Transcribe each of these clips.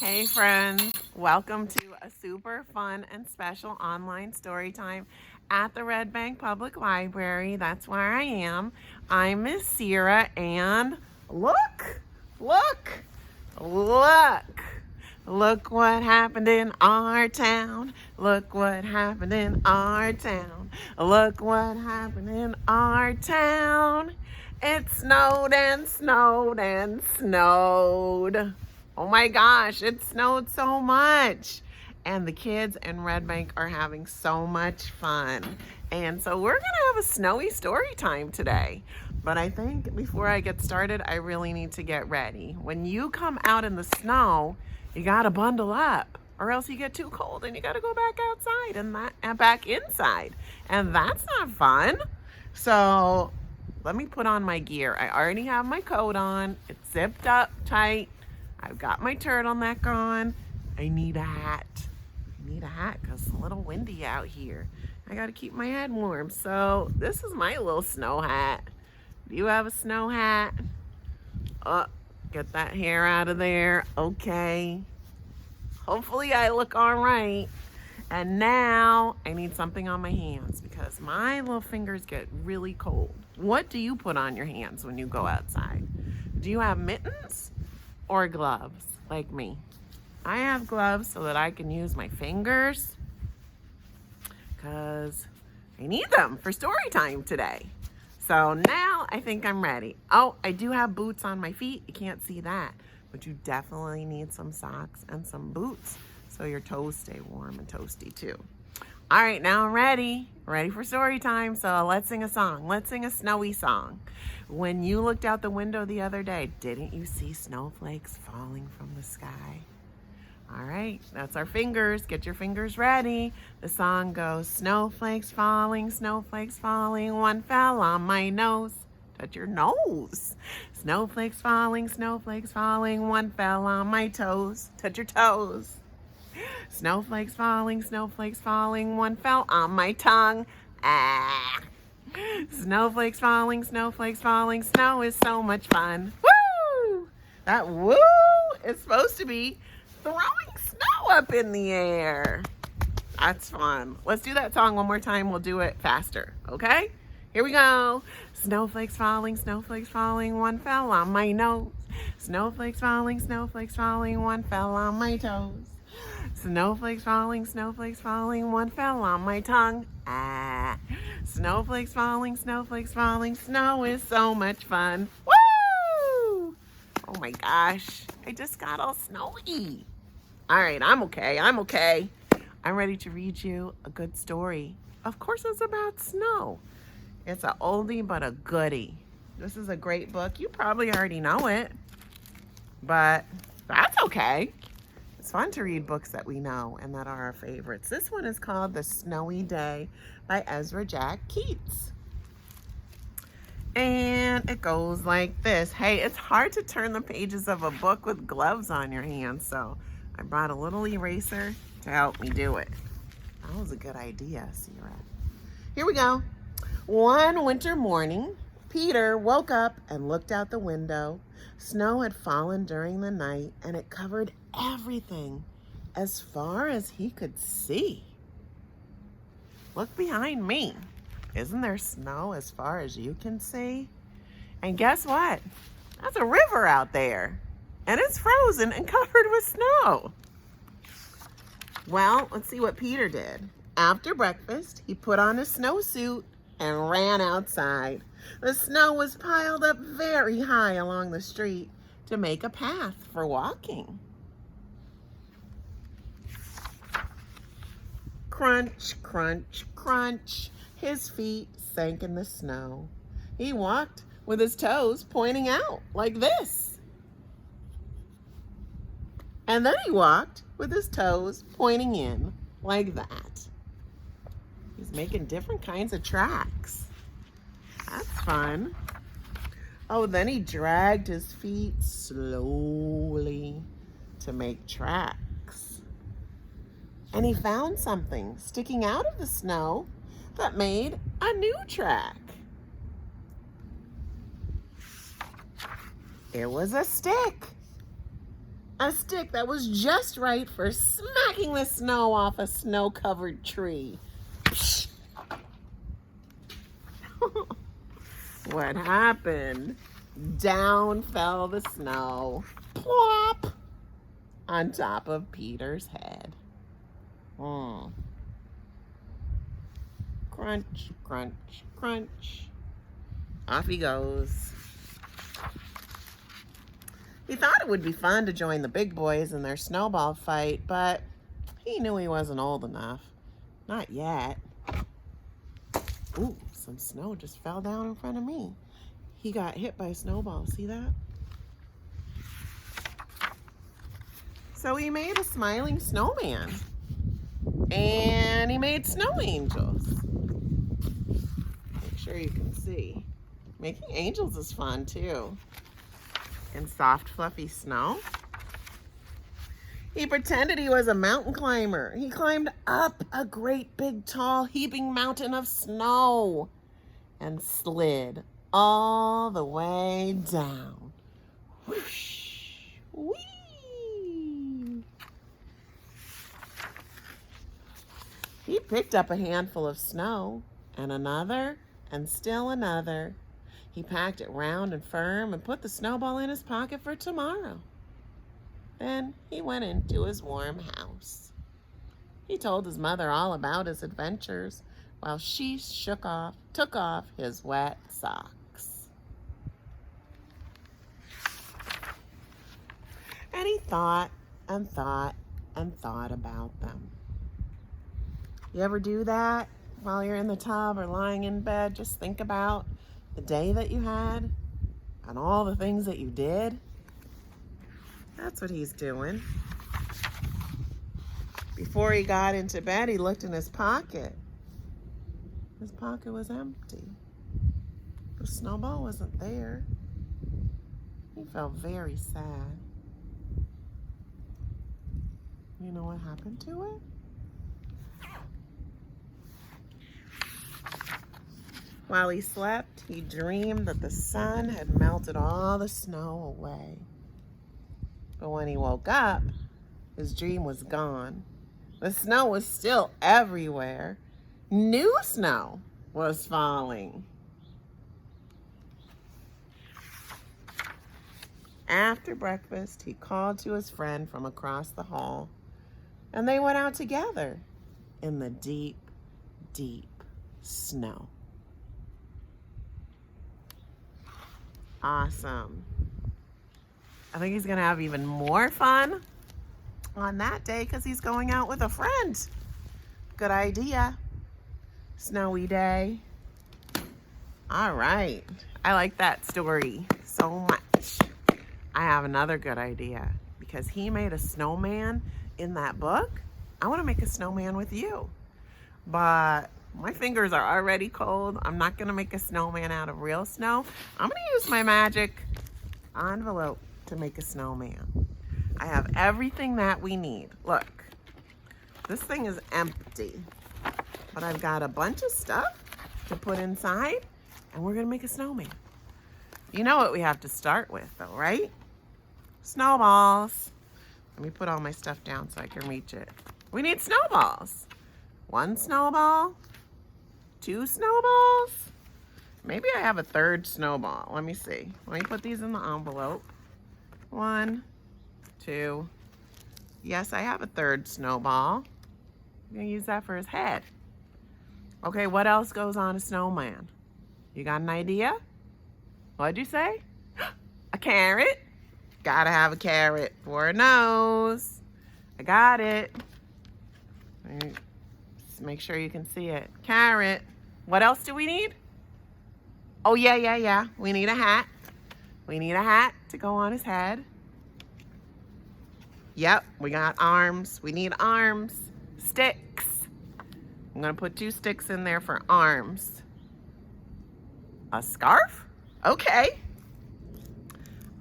Hey friends, welcome to a super fun and special online story time at the Red Bank Public Library. That's where I am. I'm Miss Sira and look, look, look. Look what happened in our town. Look what happened in our town. Look what happened in our town. It snowed and snowed and snowed. Oh my gosh, it snowed so much. And the kids in Red Bank are having so much fun. And so we're going to have a snowy story time today. But I think before I get started, I really need to get ready. When you come out in the snow, you got to bundle up or else you get too cold and you got to go back outside and back inside. And that's not fun. So let me put on my gear. I already have my coat on. It's zipped up tight. I've got my turtleneck on. I need a hat. I need a hat because it's a little windy out here. I got to keep my head warm. So this is my little snow hat. Do you have a snow hat? Oh, get that hair out of there. Okay. Hopefully I look all right. And now I need something on my hands because my little fingers get really cold. What do you put on your hands when you go outside? Do you have mittens or gloves like me? I have gloves so that I can use my fingers because I need them for story time today. So now I think I'm ready. Oh, I do have boots on my feet. You can't see that, but you definitely need some socks and some boots so your toes stay warm and toasty too. All right, now I'm ready. Ready for story time. So let's sing a song. Let's sing a snowy song. When you looked out the window the other day, didn't you see snowflakes falling from the sky? All right, that's our fingers. Get your fingers ready. The song goes, snowflakes falling, one fell on my nose. Touch your nose. Snowflakes falling, one fell on my toes. Touch your toes. Snowflakes falling, one fell on my tongue. Ah. Snowflakes falling, snow is so much fun. Woo! That woo is supposed to be throwing snow up in the air. That's fun. Let's do that song one more time. We'll do it faster, okay? Here we go. Snowflakes falling, one fell on my nose. Snowflakes falling, one fell on my toes. Snowflakes falling, one fell on my tongue. Ah. Snowflakes falling, snow is so much fun. Woo! Oh my gosh, I just got all snowy. All right, I'm okay. I'm ready to read you a good story. Of course, it's about snow. It's an oldie but a goodie. This is a great book. You probably already know it, but that's okay. It's fun to read books that we know and that are our favorites. This one is called The Snowy Day by Ezra Keats. And it goes like this. Hey, it's hard to turn the pages of a book with gloves on your hands, so I brought a little eraser to help me do it. That was a good idea, Sira. Here we go. One winter morning, Peter woke up and looked out the window. Snow had fallen during the night, and it covered everything as far as he could see. Look behind me. Isn't there snow as far as you can see? And guess what? That's a river out there, and it's frozen and covered with snow. Well, let's see what Peter did. After breakfast, he put on his snowsuit and ran outside. The snow was piled up very high along the street to make a path for walking. Crunch, crunch, crunch. His feet sank in the snow. He walked with his toes pointing out like this. And then he walked with his toes pointing in like that. He's making different kinds of tracks. That's fun. Oh, then he dragged his feet slowly to make tracks. And he found something sticking out of the snow that made a new track. It was a stick. A stick that was just right for smacking the snow off a snow-covered tree. What happened? Down fell the snow. Plop! On top of Peter's head. Crunch, crunch, crunch. Off he goes. He thought it would be fun to join the big boys in their snowball fight, but he knew he wasn't old enough. Not yet. Ooh, some snow just fell down in front of me. He got hit by a snowball. See that? So he made a smiling snowman. And he made snow angels. Make sure you can see. Making angels is fun too. In soft, fluffy snow. He pretended he was a mountain climber. He climbed up a great big tall heaping mountain of snow and slid all the way down. Whoosh! Whee! He picked up a handful of snow and another and still another. He packed it round and firm and put the snowball in his pocket for tomorrow. Then he went into his warm house. He told his mother all about his adventures while she took off his wet socks. And he thought and thought and thought about them. You ever do that while you're in the tub or lying in bed? Just think about the day that you had and all the things that you did. That's what he's doing. Before he got into bed, he looked in his pocket. His pocket was empty. The snowball wasn't there. He felt very sad. You know what happened to it? While he slept, he dreamed that the sun had melted all the snow away. But when he woke up, his dream was gone. The snow was still everywhere. New snow was falling. After breakfast, he called to his friend from across the hall, and they went out together in the deep, deep snow. Awesome. I think he's gonna have even more fun on that day because he's going out with a friend. Good idea. Snowy day. All right. I like that story so much. I have another good idea. Because he made a snowman in that book, I want to make a snowman with you. But my fingers are already cold. I'm not going to make a snowman out of real snow. I'm going to use my magic envelope to make a snowman. I have everything that we need. Look, this thing is empty, but I've got a bunch of stuff to put inside, and we're going to make a snowman. You know what we have to start with, though, right? Snowballs. Let me put all my stuff down so I can reach it. We need snowballs. 1 snowball, 2 snowballs. Maybe I have a 3rd snowball. Let me see. Let me put these in the envelope. 1, 2. Yes, I have a 3rd snowball. I'm gonna use that for his head. Okay, what else goes on a snowman? You got an idea? What'd you say? A carrot. Gotta have a carrot for a nose. I got it. Just make sure you can see it. Carrot. What else do we need? Oh, yeah. We need a hat. We need a hat to go on his head. Yep, we got arms. We need arms. Sticks. I'm gonna put 2 sticks in there for arms. A scarf? Okay.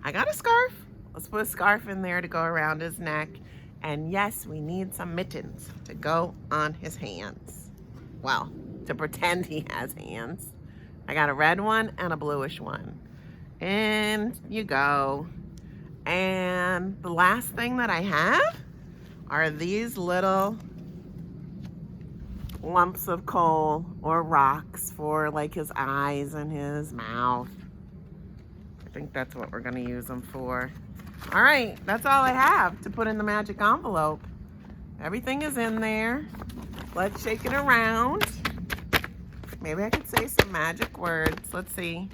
I got a scarf. Let's put a scarf in there to go around his neck. And yes, we need some mittens to go on his hands. Well, to pretend he has hands. I got a red one and a bluish one. And you go. And the last thing that I have are these little lumps of coal or rocks for like his eyes and his mouth. I think that's what we're going to use them for. All right, that's all I have to put in the magic envelope. Everything is in there. Let's shake it around. Maybe I could say some magic words. Let's see.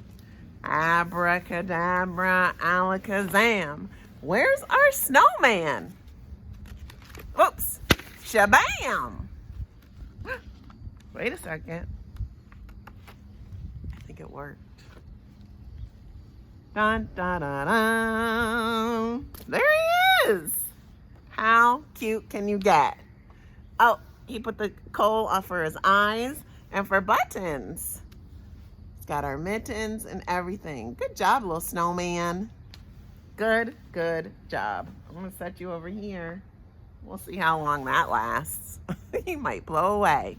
Abracadabra, alakazam. Where's our snowman? Whoops. Shabam. Wait a second. I think it worked. Dun, dun, dun, dun. There he is. How cute can you get? Oh, he put the coal up for his eyes and for buttons. He's got our mittens and everything. Good job, little snowman. Good job. I'm going to set you over here. We'll see how long that lasts. He might blow away.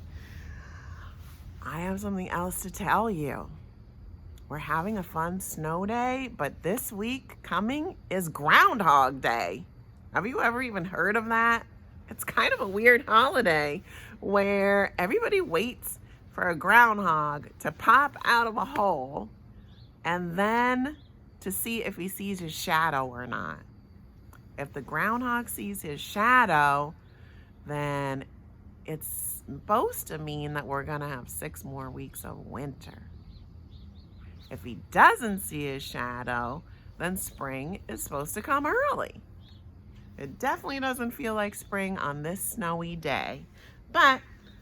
I have something else to tell you. We're having a fun snow day, but this week coming is Groundhog Day. Have you ever even heard of that? It's kind of a weird holiday where everybody waits for a groundhog to pop out of a hole and then to see if he sees his shadow or not. If the groundhog sees his shadow, then it's supposed to mean that we're going to have 6 more weeks of winter. If he doesn't see his shadow, then spring is supposed to come early. It definitely doesn't feel like spring on this snowy day. But,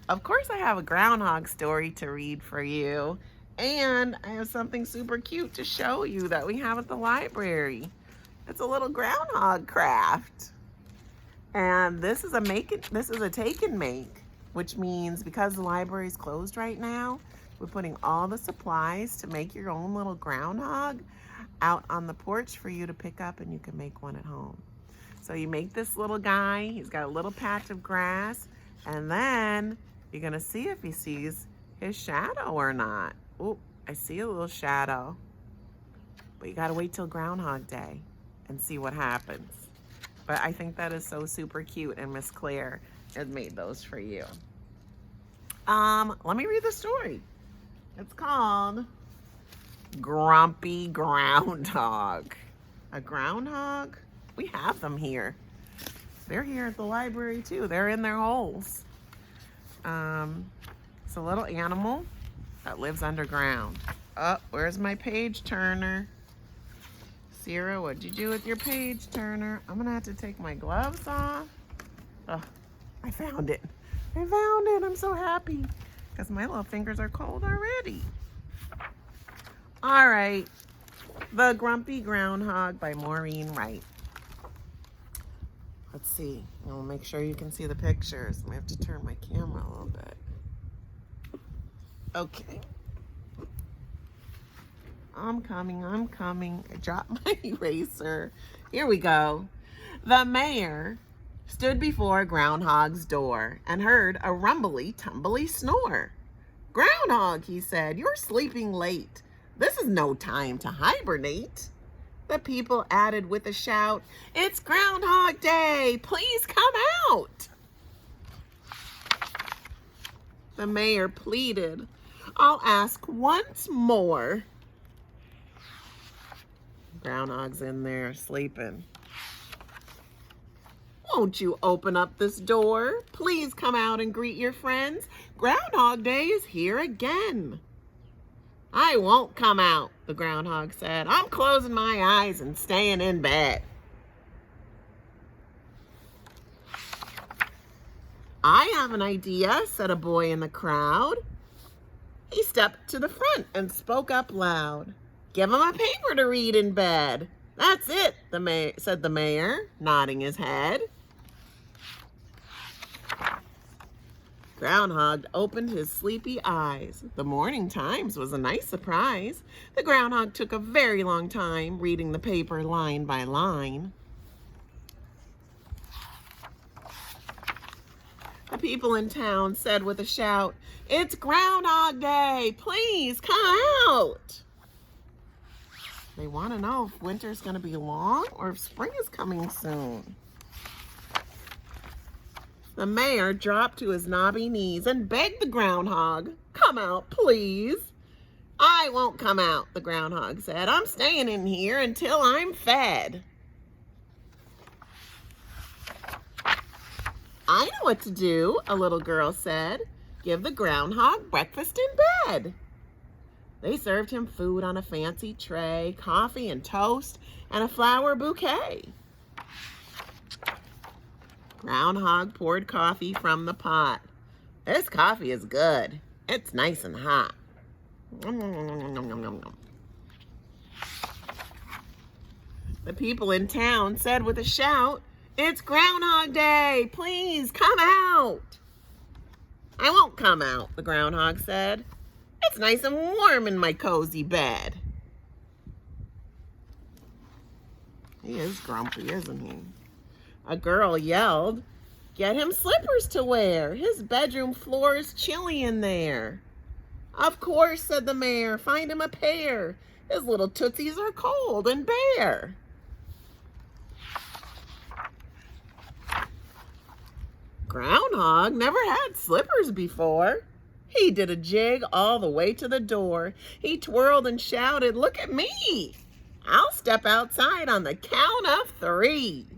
of course, I have a groundhog story to read for you. And I have something super cute to show you that we have at the library. It's a little groundhog craft. And this is a take and make, which means because the library is closed right now, we're putting all the supplies to make your own little groundhog out on the porch for you to pick up, and you can make one at home. So you make this little guy. He's got a little patch of grass, and then you're gonna see if he sees his shadow or not. Oh, I see a little shadow. But you gotta wait till Groundhog Day and see what happens. But I think that is so super cute, and Miss Claire has made those for you. Let me read the story. It's called Grumpy Groundhog. A groundhog? We have them here. They're here at the library too. They're in their holes. It's a little animal that lives underground. Oh, where's my page turner? Sira, what'd you do with your page turner? I'm gonna have to take my gloves off. Oh, I found it. I found it. I'm so happy because my little fingers are cold already. All right. The Grumpy Groundhog by Maureen White. Let's see. I'll make sure you can see the pictures. I have to turn my camera a little bit. Okay. I'm coming. I dropped my eraser. Here we go. The mayor stood before Groundhog's door and heard a rumbly, tumbly snore. "Groundhog," he said, "you're sleeping late. This is no time to hibernate." The people added with a shout, "It's Groundhog Day! Please come out!" The mayor pleaded, "I'll ask once more." Groundhog's in there sleeping. "Won't you open up this door? Please come out and greet your friends. Groundhog Day is here again." "I won't come out," the groundhog said. "I'm closing my eyes and staying in bed." "I have an idea," said a boy in the crowd. He stepped to the front and spoke up loud. "Give him a paper to read in bed." "That's it," said the mayor, nodding his head. Groundhog opened his sleepy eyes. The Morning Times was a nice surprise. The groundhog took a very long time reading the paper line by line. The people in town said with a shout, "It's Groundhog Day! Please come out!" They want to know if winter's going to be long or if spring is coming soon. The mayor dropped to his knobby knees and begged the groundhog, "Come out, please." "I won't come out," the groundhog said. "I'm staying in here until I'm fed." "I know what to do," a little girl said. "Give the groundhog breakfast in bed." They served him food on a fancy tray, coffee and toast, and a flower bouquet. Groundhog poured coffee from the pot. "This coffee is good. It's nice and hot." The people in town said with a shout, "It's Groundhog Day! Please come out!" "I won't come out," the groundhog said. "It's nice and warm in my cozy bed." He is grumpy, isn't he? A girl yelled, "Get him slippers to wear. His bedroom floor is chilly in there." "Of course," said the mayor. "Find him a pair. His little tootsies are cold and bare." Groundhog never had slippers before. He did a jig all the way to the door. He twirled and shouted, "Look at me! I'll step outside on the count of 3.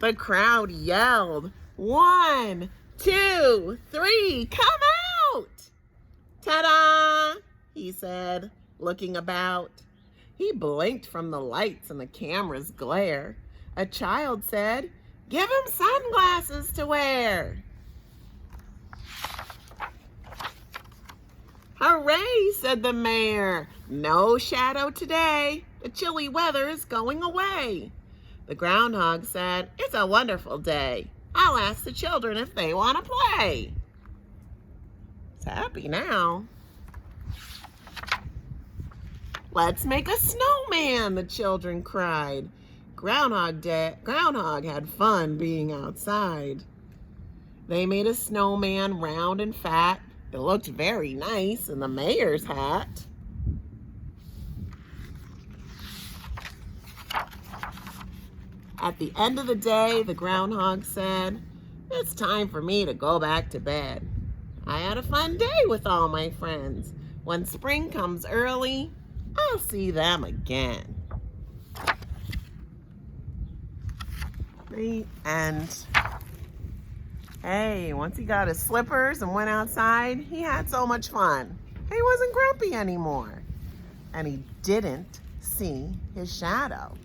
The crowd yelled, "1, 2, 3, come out!" "Ta-da!" he said, looking about. He blinked from the lights and the camera's glare. A child said, "Give him sunglasses to wear." "Hooray," said the mayor. "No shadow today. The chilly weather is going away." The groundhog said, "It's a wonderful day. I'll ask the children if they want to play." It's happy now. "Let's make a snowman," the children cried. Groundhog had fun being outside. They made a snowman round and fat. It looked very nice in the mayor's hat. At the end of the day, the groundhog said, "It's time for me to go back to bed. I had a fun day with all my friends. When spring comes early, I'll see them again." The end. Hey, once he got his slippers and went outside, he had so much fun. He wasn't grumpy anymore. And he didn't see his shadow.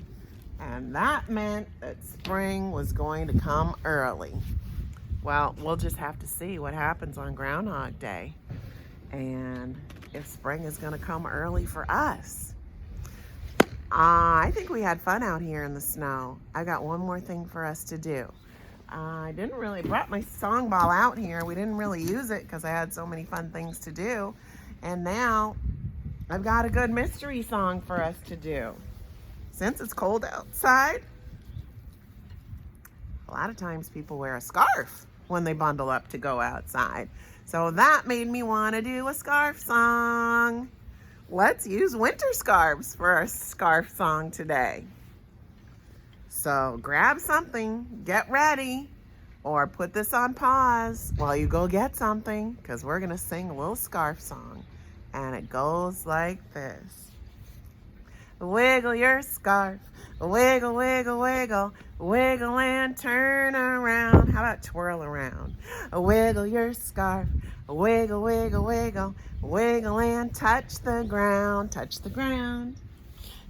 And that meant that spring was going to come early. Well, we'll just have to see what happens on Groundhog Day. And if spring is going to come early for us. I think we had fun out here in the snow. I got one more thing for us to do. I didn't really brought my song ball out here. We didn't really use it because I had so many fun things to do. And now I've got a good mystery song for us to do. Since it's cold outside, a lot of times people wear a scarf when they bundle up to go outside. So that made me want to do a scarf song. Let's use winter scarves for our scarf song today. So grab something, get ready, or put this on pause while you go get something, because we're going to sing a little scarf song. And it goes like this. Wiggle your scarf, wiggle, wiggle, wiggle, wiggle and turn around. How about twirl around? Wiggle your scarf, wiggle, wiggle, wiggle, wiggle and touch the ground, touch the ground.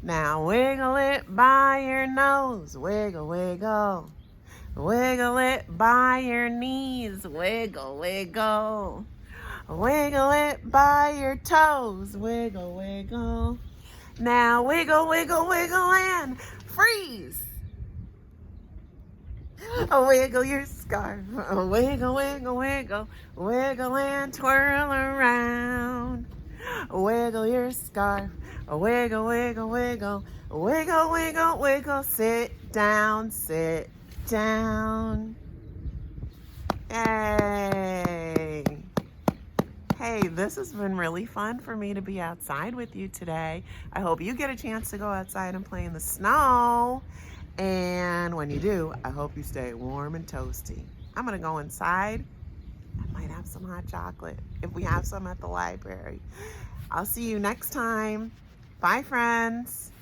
Now wiggle it by your nose, wiggle, wiggle. Wiggle it by your knees, wiggle, wiggle. Wiggle it by your toes, wiggle, wiggle. Now wiggle, wiggle, wiggle and freeze. Wiggle your scarf, wiggle, wiggle, wiggle, wiggle and twirl around. Wiggle your scarf, wiggle, wiggle, wiggle, wiggle, wiggle, wiggle, sit down, sit down. Hey. Hey, this has been really fun for me to be outside with you today. I hope you get a chance to go outside and play in the snow. And when you do, I hope you stay warm and toasty. I'm gonna go inside. I might have some hot chocolate if we have some at the library. I'll see you next time. Bye, friends.